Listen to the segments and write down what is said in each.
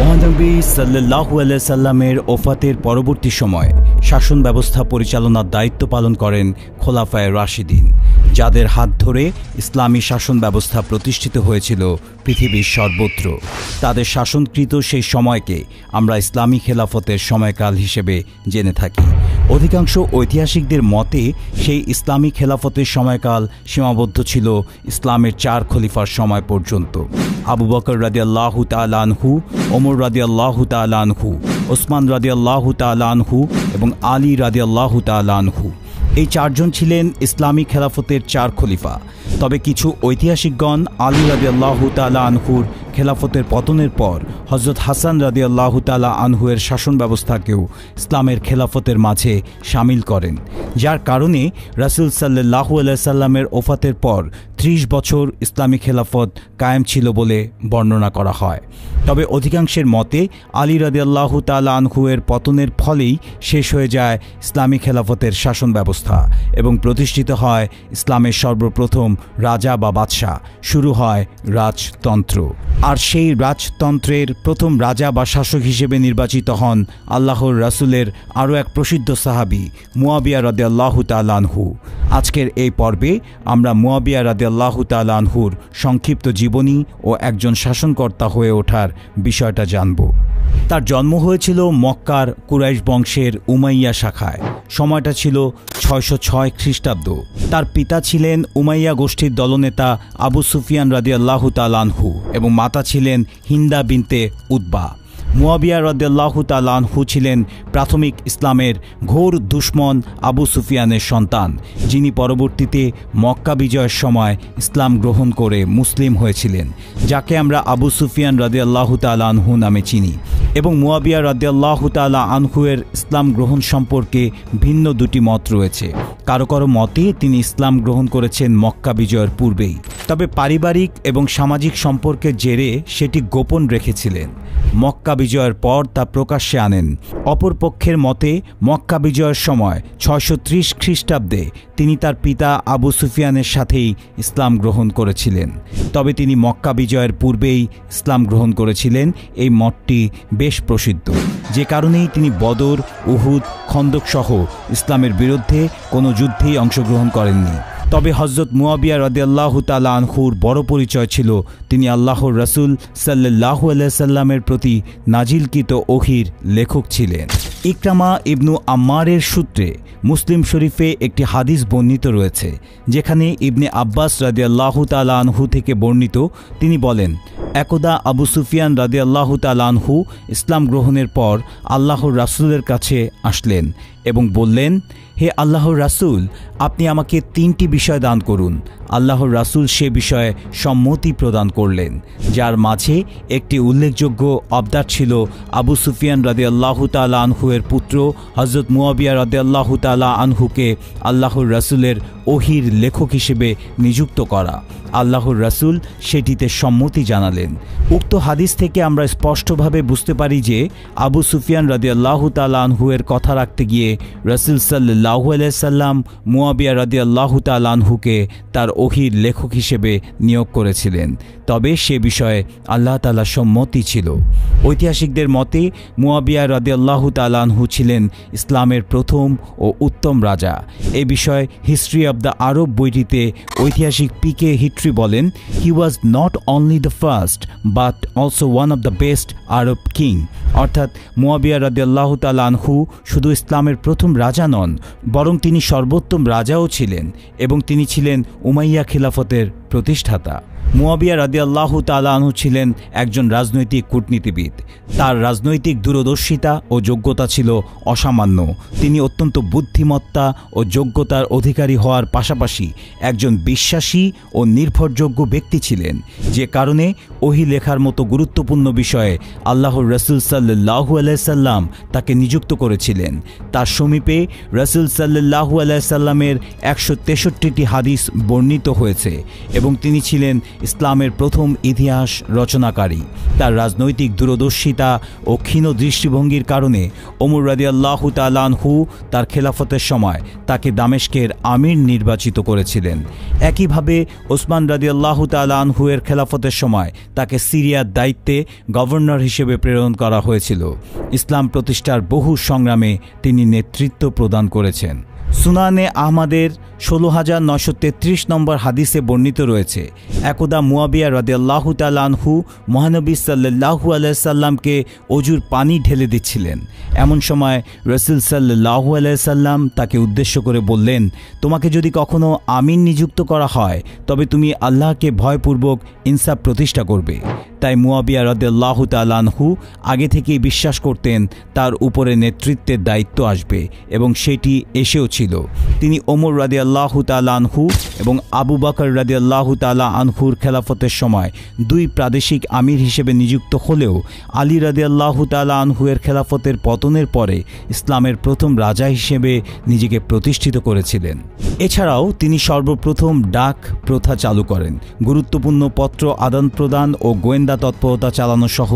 মহানবী সাল্লাল্লাহু আলাইহি সাল্লামের ওফাতের পরবর্তী সময়ে শাসন ব্যবস্থা পরিচালনার দায়িত্ব পালন করেন খোলাফায়ে রাশিদিন, যাদের হাত ধরে ইসলামী শাসন ব্যবস্থা প্রতিষ্ঠিত হয়েছিল পৃথিবীর সর্বত্র। তাদের শাসনকৃত সেই সময়কে আমরা ইসলামী খেলাফতের সময়কাল হিসেবে জেনে থাকি। অধিকাংশ ঐতিহাসিকদের মতে সেই ইসলামী খেলাফতের সময়কাল সীমাবদ্ধ ছিল ইসলামের 4 খলিফার সময় পর্যন্ত। আবু বকর রাদিয়াল্লাহু তাআলা আনহু, ওমর রাদিয়াল্লাহু তাআলা আনহু, ওসমান রাদিয়াল্লাহু তাআলা আনহু এবং আলী রাদিয়াল্লাহু তাআলা আনহু। এই 4 জন ছিলেন ইসলামী খেলাফতের 4 খলিফা। তবে কিছু ঐতিহাসিকগণ আলী রাদিয়াল্লাহু তাআলা আনহুর খেলাফতের পতনের পর হযরত হাসান রাদিয়াল্লাহু তাআলা আনহুয়ের শাসন ব্যবস্থাকেও ইসলামের খেলাফতের মাঝে শামিল করেন, যার কারণে রাসূল সাল্লাল্লাহু আলাইহি সাল্লামের ওফাতের পর 30 বছর ইসলামী খেলাফত কায়েম ছিল বলে বর্ণনা করা হয়। তবে অধিকাংশের মতে আলী রাদিয়াল্লাহু তাআলা আনহুয়ের পতনের ফলেই শেষ হয়ে যায় ইসলামী খেলাফতের শাসন ব্যবস্থা এবং প্রতিষ্ঠিত হয় ইসলামের সর্বপ্রথম রাজা বা বাদশাহ, শুরু হয় রাজতন্ত্র। আর সেই রাজতন্ত্রের প্রথম রাজা বা শাসক হিসেবে নির্বাচিত হন আল্লাহর রাসূলের আরও এক প্রসিদ্ধ সাহাবী মুয়াবিয়া রাদিয়াল্লাহু তাআলা আনহু। আজকের এই পর্বে আমরা মুয়াবিয়া রাদিয়াল্লাহু তাআলা আনহুর সংক্ষিপ্ত জীবনী ও একজন শাসনকর্তা হয়ে ওঠার বিষয়টা জানব। তার জন্ম হয়েছিল মক্কার কুরাইশ বংশের উমাইয়া শাখায়। সময়টা ছিল 606 খ্রিস্টাব্দ। তার পিতা ছিলেন উমাইয়া গোষ্ঠীর দলনেতা আবু সুফিয়ান রাদিয়াল্লাহু তাআলা আনহু এবং মাতা ছিলেন হিন্দা বিনতে উতবা। মুয়াবিয়া রাদিয়াল্লাহু তাআলা আনহু ছিলেন প্রাথমিক ইসলামের ঘোর দুশমন আবু সুফিয়ানের সন্তান, যিনি পরবর্তীতে মক্কা বিজয়ের সময় ইসলাম গ্রহণ করে মুসলিম হয়েছিলেন, যাকে আমরা আবু সুফিয়ান রাদিয়াল্লাহু তাআলা আনহু নামে চিনি। এবং মুয়াবিয়া রাদিয়াল্লাহু তাআলা আনহুয়ের ইসলাম গ্রহণ সম্পর্কে ভিন্ন দুটি মত রয়েছে। কারো কারো মতে তিনি ইসলাম গ্রহণ করেছেন মক্কা বিজয়ের পূর্বেই, তবে পারিবারিক এবং সামাজিক সম্পর্কের জেরে সেটি গোপন রেখেছিলেন। মক্কা বিজয়ের পর তা প্রকাশ্যে আনেন। অপরপক্ষের মতে মক্কা বিজয়ের সময় 630 খ্রিস্টাব্দে তিনি তার পিতা আবু সুফিয়ানের সাথেই ইসলাম গ্রহণ করেছিলেন। তবে তিনি মক্কা বিজয়ের পূর্বেই ইসলাম গ্রহণ করেছিলেন, এই মতটি বেশ প্রসিদ্ধ, যে কারণেই তিনি বদর, উহুদ, খন্দক সহ ইসলামের বিরুদ্ধে কোনো যুদ্ধেই অংশগ্রহণ করেননি। তবে হযরত মুয়াবিয়া রাদিয়াল্লাহু তাআলা আনহুর বড় পরিচয় ছিল তিনি আল্লাহর রাসূল সাল্লাল্লাহু আলাইহি সাল্লামের প্রতি নাজিলকৃত ওহীর লেখক ছিলেন। ইকরামা ইবনু আম্মারের সূত্রে মুসলিম শরীফে একটি হাদিস বর্ণিত রয়েছে, যেখানে ইবনে আব্বাস রাদিয়াল্লাহু তাআলা আনহু থেকে বর্ণিত। তিনি বলেন, একদা আবু সুফিয়ান রাদিয়াল্লাহু তাআলা আনহু ইসলাম গ্রহণের পর আল্লাহর রাসূলের কাছে আসলেন এবং বললেন, হে আল্লাহর রাসূল, আপনি আমাকে 3টি বিষয় দান করুন। আল্লাহর রাসূল সে বিষয়ে সম্মতি প্রদান করলেন, যার মাঝে একটি উল্লেখযোগ্য আবদার ছিল আবু সুফিয়ান রাদিয়াল্লাহু তাআলা আনহুয়ের পুত্র হযরত মুয়াবিয়া রাদিয়াল্লাহু তাআলা আনহুকে আল্লাহর রাসূলের ওহীর লেখক হিসেবে নিযুক্ত করা। আল্লাহর রাসূল সেটিতে সম্মতি জানালেন। উক্ত হাদিস থেকে আমরা স্পষ্টভাবে বুঝতে পারি যে আবু সুফিয়ান রাদিয়াল্লাহু তাআলা আনহুয়ের কথা রাখতে গিয়ে রাসূল সাল্লাল্লাহু আলাইহি সাল্লাম মুয়াবিয়া রাদিয়াল্লাহু তাআলা আনহুকে তার ওহীর লেখক হিসেবে নিয়োগ করেছিলেন। তবে সে বিষয়ে আল্লাহ তাআলার সম্মতি ছিল। ঐতিহাসিকদের মতে মুয়াবিয়া রাদিয়াল্লাহু তাআলা আনহু ছিলেন ইসলামের প্রথম ও উত্তম রাজা। এ বিষয়ে হিস্ট্রি অব দ্য আরব বইটিতে ঐতিহাসিক পিকে হিট্রি বলেন, he was not only the first but also one of the best Arab king. অর্থাৎ মুয়াবিয়া রাদিয়াল্লাহু তাআলা আনহু শুধু ইসলামের প্রথম রাজা নন, বরং তিনি সর্বোত্তম রাজাও ছিলেন এবং তিনি ছিলেন উমাইয়া খিলাফতের প্রতিষ্ঠাতা। মুয়াবিয়া রাদিয়াল্লাহু তাআলা আনহু ছিলেন একজন রাজনৈতিক কূটনীতিবিদ। তার রাজনৈতিক দূরদর্শিতা ও যোগ্যতা ছিল অসামান্য। তিনি অত্যন্ত বুদ্ধিমত্তা ও যোগ্যতার অধিকারী হওয়ার পাশাপাশি একজন বিশ্বাসী ও নির্ভরযোগ্য ব্যক্তি ছিলেন, যে কারণে ওহী লেখার মতো গুরুত্বপূর্ণ বিষয়ে আল্লাহর রাসূল সাল্লাল্লাহু আলাইহি সাল্লাম তাকে নিযুক্ত করেছিলেন। তার সমীপে রাসূল সাল্লাল্লাহু আলাইহি সাল্লামের 163টি হাদিস বর্ণিত হয়েছে এবং তিনি ছিলেন ইসলামের প্রথম ইতিহাস রচনাকারী। তার রাজনৈতিক দূরদর্শিতা ও ক্ষীণ দৃষ্টিভঙ্গির কারণে ওমর রাদিয়াল্লাহু তাআলা আনহু তার খেলাফতের সময় তাকে দামেস্কের আমির নির্বাচিত করেছিলেন। একইভাবে ওসমান রাদিয়াল্লাহু তাআলা আনহু এর খেলাফতের সময় তাকে সিরিয়ার দায়িত্বে গভর্নর হিসেবে প্রেরণ করা হয়েছিল। ইসলাম প্রতিষ্ঠার বহু সংগ্রামে তিনি নেতৃত্ব প্রদান করেছেন। সুনানে আহমদের ১৬,৯৩৩ নম্বর হাদিসে বর্ণিত রয়েছে, একদা মুয়াবিয়া রাদিয়াল্লাহু তাআলা আনহু মহানবী সাল্লাল্লাহু আলাইহি সাল্লামকে অজুর পানি ঢেলে দিচ্ছিলেন। এমন সময় রাসূল সাল্লাল্লাহু আলাইহি সাল্লাম তাকে উদ্দেশ্য করে বললেন, তোমাকে যদি কখনো আমিন নিযুক্ত করা হয় তবে তুমি আল্লাহকে ভয়পূর্বক ইনসাফ প্রতিষ্ঠা করবে। তাই মুয়াবিয়া রাদিয়াল্লাহু তাআলা আনহু আগে থেকেই বিশ্বাস করতেন তার উপরে নেতৃত্বের দায়িত্ব আসবে এবং সেটি এসেও ছিল। তিনি ওমর রাদিয়াল্লাহু তাআলা আনহু এবং আবু বকর রাদিয়াল্লাহু তাআলা আনহুর খেলাফতের সময় দুই প্রাদেশিক আমির হিসেবে নিযুক্ত হলেও আলী রাদিয়াল্লাহু তাআলা আনহু এর খেলাফতের পতনের পরে ইসলামের প্রথম রাজা হিসেবে নিজেকে প্রতিষ্ঠিত করেছিলেন। এছাড়াও তিনি সর্বপ্রথম ডাক প্রথা চালু করেন। গুরুত্বপূর্ণ পত্র আদান প্রদান ও গোয়েন্দা তৎপরতা চালানো সহ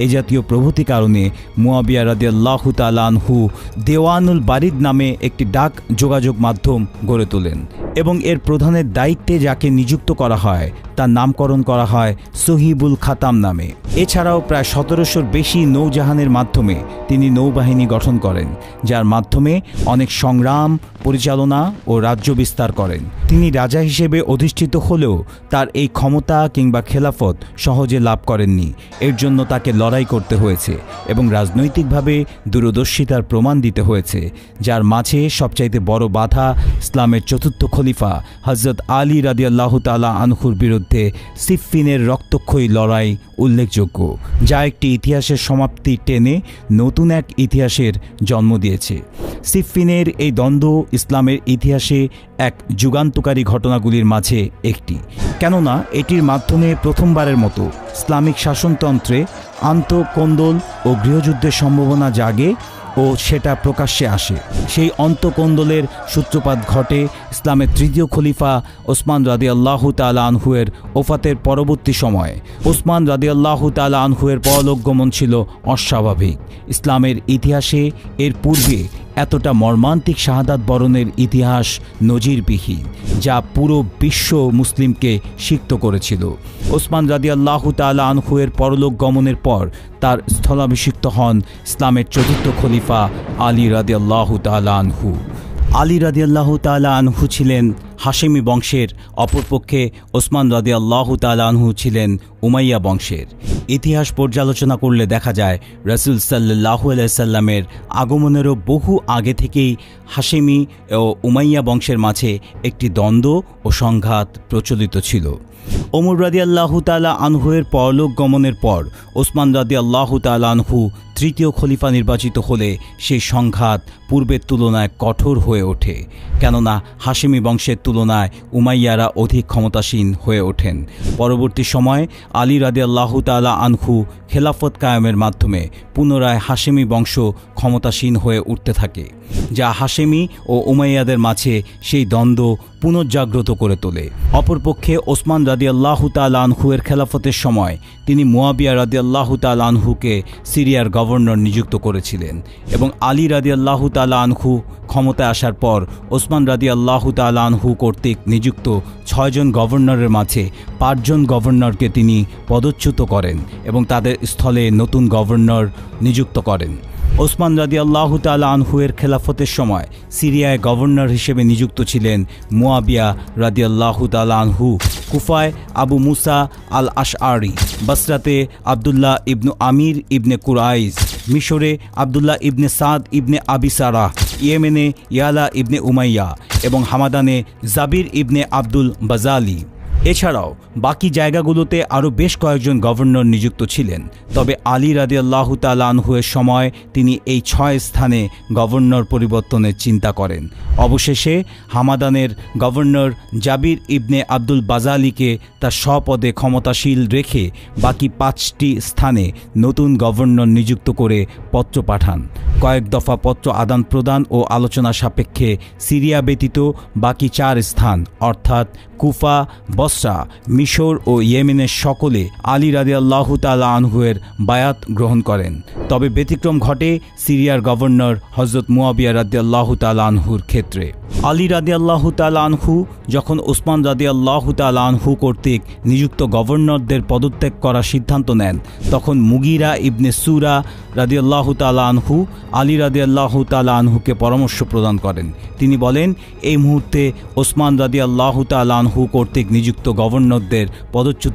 এ জাতীয় প্রভৃতি কারণে মুয়াবিয়া রাদিয়াল্লাহু তাআলা আনহু দেওয়ানুল বারিদ নামে একটি ডাক যোগাযোগ মাধ্যম গড়ে তোলেন এবং এর প্রধানের দায়িত্বে যাকে নিযুক্ত করা হয় তার নামকরণ করা হয় সহিবুল খাতাম নামে। এছাড়াও প্রায় ১৭০০-র বেশি নৌজাহানের মাধ্যমে তিনি নৌবাহিনী গঠন করেন, যার মাধ্যমে অনেক সংগ্রাম পরিচালনা ও রাজ্য বিস্তার করেন। তিনি রাজা হিসেবে অধিষ্ঠিত হলেও তার এই ক্ষমতা কিংবা খেলাফত সহজে লাভ করেননি। এর জন্য তাকে লড়াই করতে হয়েছে এবং রাজনৈতিকভাবে দূরদর্শিতার প্রমাণ দিতে হয়েছে, যার মাঝে সবচাইতে বড় বাধা ইসলামের চতুর্থ খলিফা হযরত আলী রাদিয়াল্লাহু তাআলা আনহুর বিরুদ্ধে সিফফিনের রক্তক্ষয়ী লড়াই উল্লেখযোগ্য, যা একটি ইতিহাসের সমাপ্তি টেনে নতুন এক ইতিহাসের জন্ম দিয়েছে। সিফফিনের এই দ্বন্দ্ব ইসলামের ইতিহাসে এক যুগান্তকারী ঘটনাগুলির মাঝে একটি, কেননা এটির মাধ্যমে প্রথমবারের মতো ইসলামিক শাসনতন্ত্রে আন্তঃকোন্দল ও গৃহযুদ্ধের সম্ভাবনা জাগে ও সেটা প্রকাশ্যে আসে। সেই অন্তঃকোন্দলের সূত্রপাত ঘটে ইসলামের তৃতীয় খলিফা ওসমান রাদিয়াল্লাহু তাআলা আনহু এর ওফাতের পরবর্তী সময়ে। ওসমান রাদিয়াল্লাহু তাআলা আনহু এর পরলোক গমন ছিল অস্বাভাবিক। ইসলামের ইতিহাসে এর পূর্বে এতটা মর্মান্তিক শাহাদাত বরণের ইতিহাস নজিরবিহীন, যা পুরো বিশ্ব মুসলিমকে সিক্ত করেছিল। ওসমান রাদিয়াল্লাহু তাআলা আনহু এর পরলোক গমনের পর তার স্থলাভিষিক্ত হন ইসলামের চতুর্থ খলিফা আলী রাদিয়াল্লাহু তাআলা আনহু। আলী রাদিয়াল্লাহু তাআলা আনহু ছিলেন হাশেমি বংশের, অপরপক্ষে ওসমান রাদিয়াল্লাহু তাআলা আনহু ছিলেন উমাইয়া বংশের। ইতিহাস পর্যালোচনা করলে দেখা যায় রাসূল সাল্লাল্লাহু আলাইহি সাল্লামের আগমনেরও বহু আগে থেকেই হাশেমি ও উমাইয়া বংশের মাঝে একটি দ্বন্দ্ব ও সংঘাত প্রচলিত ছিল। ওমর রাদিয়াল্লাহু তাআলা আনহু এর পরলোক গমনের পর ওসমান রাদিয়াল্লাহু তাআলা আনহু তৃতীয় খলিফা নির্বাচিত হলে সেই সংঘাত পূর্বের তুলনায় কঠোর হয়ে ওঠে, কেননা হাশেমি বংশের তুলনায় উমাইয়ারা অধিক ক্ষমতাসীন হয়ে ওঠেন। পরবর্তী সময়ে আলী রাদিয়াল্লাহু তাআলা আনহু খেলাফত কায়েমের মাধ্যমে পুনরায় হাশেমি বংশ ক্ষমতাসীন হয়ে উঠতে থাকে, যা হাশেমি ও উমাইয়াদের মাঝে সেই দ্বন্দ্ব পুনর্জাগ্রত করে তোলে। অপরপক্ষে ওসমান রাদিয়াল্লাহু তাআলা আনহু এর খেলাফতের সময় তিনি মুয়াবিয়া রাদিয়াল্লাহু তাআলা আনহুকে সিরিয়ার গভর্নর নিযুক্ত করেছিলেন এবং আলী রাদিয়াল্লাহু তাআলা আনহু ক্ষমতায় আসার পর ওসমান রাদিয়াল্লাহু তাআলা আনহু কর্তৃক নিযুক্ত ৬ জন গভর্নরের মাঝে ৫ জন গভর্নরকে তিনি পদচ্যুত করেন এবং তাদের স্থলে নতুন গভর্নর নিযুক্ত করেন। ওসমান রাদিয়াল্লাহু তাআলা আনহু এর খেলাফতের সময় সিরিয়ায় গভর্নর হিসেবে নিযুক্ত ছিলেন মুয়াবিয়া রাদিয়াল্লাহু তাআলা আনহু। কুফায় আবু মুসা আল আশআরি, বসরাতে আবদুল্লাহ ইবনু আমির ইবনে কুরাইজ, মিশরে আবদুল্লাহ ইবনে সাদ ইবনে আবি সারাহ, ইয়েমেনে ইয়ালা ইবনে উমাইয়া এবং হামাদানে জাবির ইবনে আব্দুল বাজালি। এছাড়াও বাকি জায়গাগুলোতে আরও বেশ কয়েকজন গভর্নর নিযুক্ত ছিলেন, তবে আলী রাদিয়াল্লাহু তাআলা আনহু এর সময় তিনি এই ৬ স্থানে গভর্নর পরিবর্তনের চিন্তা করেন। অবশেষে হামাদানের গভর্নর জাবির ইবনে আব্দুল বাজালিকে তার স্বপদে ক্ষমতাশীল রেখে বাকি ৫টি স্থানে নতুন গভর্নর নিযুক্ত করে পত্র পাঠান। কয়েক দফা পত্র আদান প্রদান ও আলোচনা সাপেক্ষে সিরিয়া ব্যতীত বাকি 4 স্থান অর্থাৎ কুফা, বসরা, মিশর ও ইয়েমেনের সকলে আলী রাদিয়াল্লাহু তাআলা আনহু-এর বায়াত গ্রহণ করেন। তবে ব্যতিক্রম ঘটে সিরিয়ার গভর্নর হযরত মুয়াবিয়া রাদিয়াল্লাহু তাআলা আনহুর ক্ষেত্রে। আলী রাদিয়াল্লাহু তাআলা আনহু যখন ওসমান রাদিয়াল্লাহু তাআলা আনহু কর্তৃক নিযুক্ত গভর্নরদের পদত্যাগ করার সিদ্ধান্ত নেন, তখন মুগিরা ইবনে সুরা রাদিয়াল্লাহু তাআলা আনহু আলী রাদিয়াল্লাহু তাআলা আনহুকে পরামর্শ প্রদান করেন। তিনি বলেন, এই মুহূর্তে ওসমান রাদিয়াল্লাহু তাআলা আনহু কর্তৃক নিযুক্ত গভর্নরদের পদচ্যুত